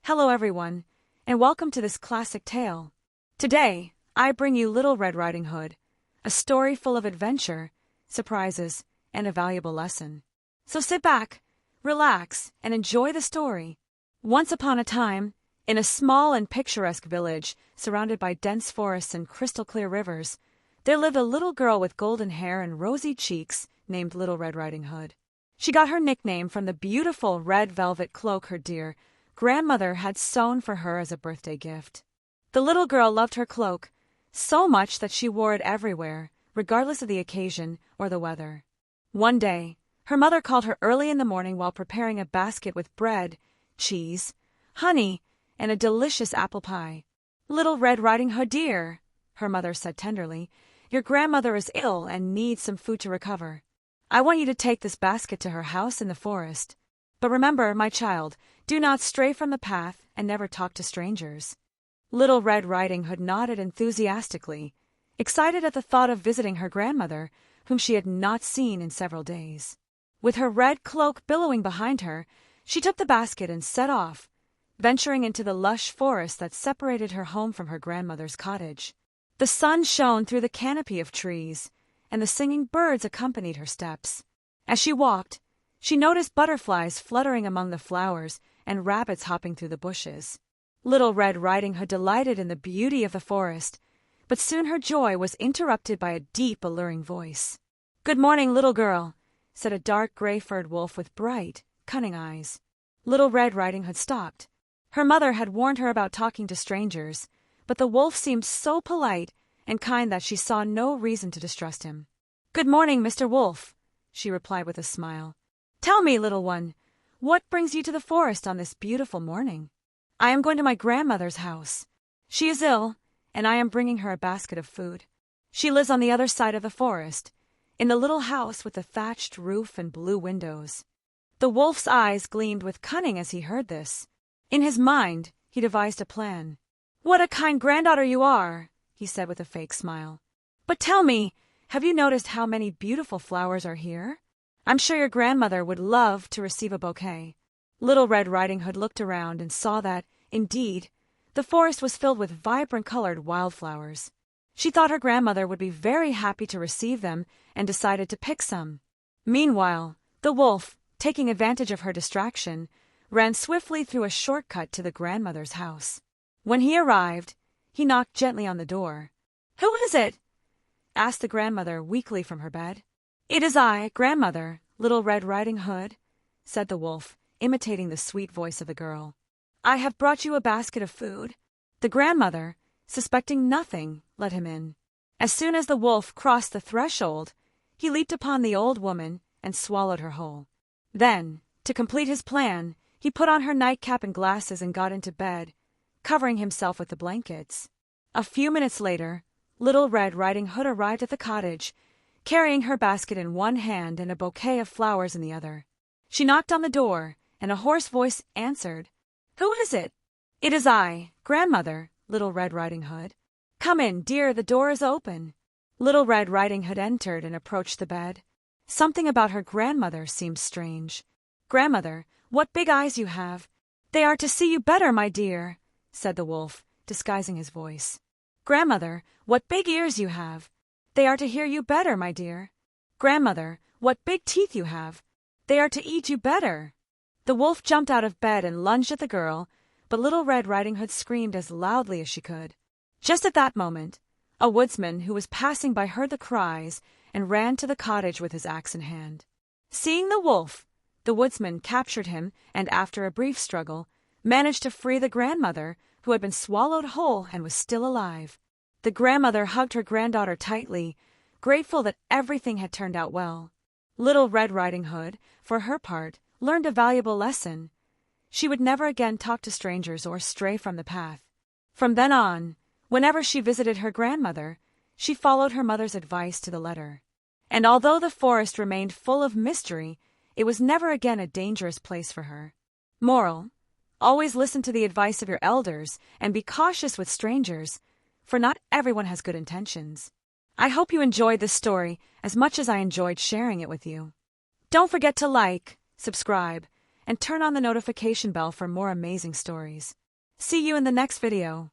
Hello everyone, and welcome to this classic tale. Today, I bring you Little Red Riding Hood, a story full of adventure, surprises, and a valuable lesson. So sit back, relax, and enjoy the story. Once upon a time, in a small and picturesque village surrounded by dense forests and crystal-clear rivers, there lived a little girl with golden hair and rosy cheeks named Little Red Riding Hood. She got her nickname from the beautiful red velvet cloak her dear grandmother had sewn for her as a birthday gift. The little girl loved her cloak so much that she wore it everywhere, regardless of the occasion or the weather. One day, her mother called her early in the morning while preparing a basket with bread, cheese, honey, and a delicious apple pie. "Little Red Riding Hood, dear," her mother said tenderly, "your grandmother is ill and needs some food to recover. I want you to take this basket to her house in the forest. But remember, my child, do not stray from the path and never talk to strangers." Little Red Riding Hood nodded enthusiastically, excited at the thought of visiting her grandmother, whom she had not seen in several days. With her red cloak billowing behind her, she took the basket and set off, venturing into the lush forest that separated her home from her grandmother's cottage. The sun shone through the canopy of trees, and the singing birds accompanied her steps. As she walked, she noticed butterflies fluttering among the flowers and rabbits hopping through the bushes. Little Red Riding Hood delighted in the beauty of the forest, but soon her joy was interrupted by a deep, alluring voice. "Good morning, little girl," said a dark gray-furred wolf with bright, cunning eyes. Little Red Riding Hood stopped. Her mother had warned her about talking to strangers, but the wolf seemed so polite and kind that she saw no reason to distrust him. "Good morning, Mr. Wolf," she replied with a smile. "Tell me, little one, what brings you to the forest on this beautiful morning?" "I am going to my grandmother's house. She is ill, and I am bringing her a basket of food. She lives on the other side of the forest, in the little house with the thatched roof and blue windows." The wolf's eyes gleamed with cunning as he heard this. In his mind, he devised a plan. "What a kind granddaughter you are," he said with a fake smile. "But tell me, have you noticed how many beautiful flowers are here? I'm sure your grandmother would love to receive a bouquet." Little Red Riding Hood looked around and saw that, indeed, the forest was filled with vibrant-colored wildflowers. She thought her grandmother would be very happy to receive them and decided to pick some. Meanwhile, the wolf, taking advantage of her distraction, ran swiftly through a shortcut to the grandmother's house. When he arrived, he knocked gently on the door. "Who is it?" asked the grandmother weakly from her bed. "It is I, grandmother, Little Red Riding Hood," said the wolf, imitating the sweet voice of the girl. "I have brought you a basket of food." The grandmother, suspecting nothing, let him in. As soon as the wolf crossed the threshold, he leaped upon the old woman and swallowed her whole. Then, to complete his plan, he put on her nightcap and glasses and got into bed, covering himself with the blankets. A few minutes later, Little Red Riding Hood arrived at the cottage, carrying her basket in one hand and a bouquet of flowers in the other. She knocked on the door, and a hoarse voice answered. "Who is it?" "It is I, grandmother, Little Red Riding Hood." "Come in, dear, the door is open." Little Red Riding Hood entered and approached the bed. Something about her grandmother seemed strange. "Grandmother, what big eyes you have! They are to see you better, my dear," said the wolf, disguising his voice. "Grandmother, what big ears you have! They are to hear you better, my dear. Grandmother, what big teeth you have! They are to eat you better." The wolf jumped out of bed and lunged at the girl, but Little Red Riding Hood screamed as loudly as she could. Just at that moment, a woodsman who was passing by heard the cries and ran to the cottage with his axe in hand. Seeing the wolf, the woodsman captured him and, after a brief struggle, managed to free the grandmother, who had been swallowed whole and was still alive. The grandmother hugged her granddaughter tightly, grateful that everything had turned out well. Little Red Riding Hood, for her part, learned a valuable lesson. She would never again talk to strangers or stray from the path. From then on, whenever she visited her grandmother, she followed her mother's advice to the letter. And although the forest remained full of mystery, it was never again a dangerous place for her. Moral: always listen to the advice of your elders and be cautious with strangers, for not everyone has good intentions. I hope you enjoyed this story as much as I enjoyed sharing it with you. Don't forget to like, subscribe, and turn on the notification bell for more amazing stories. See you in the next video.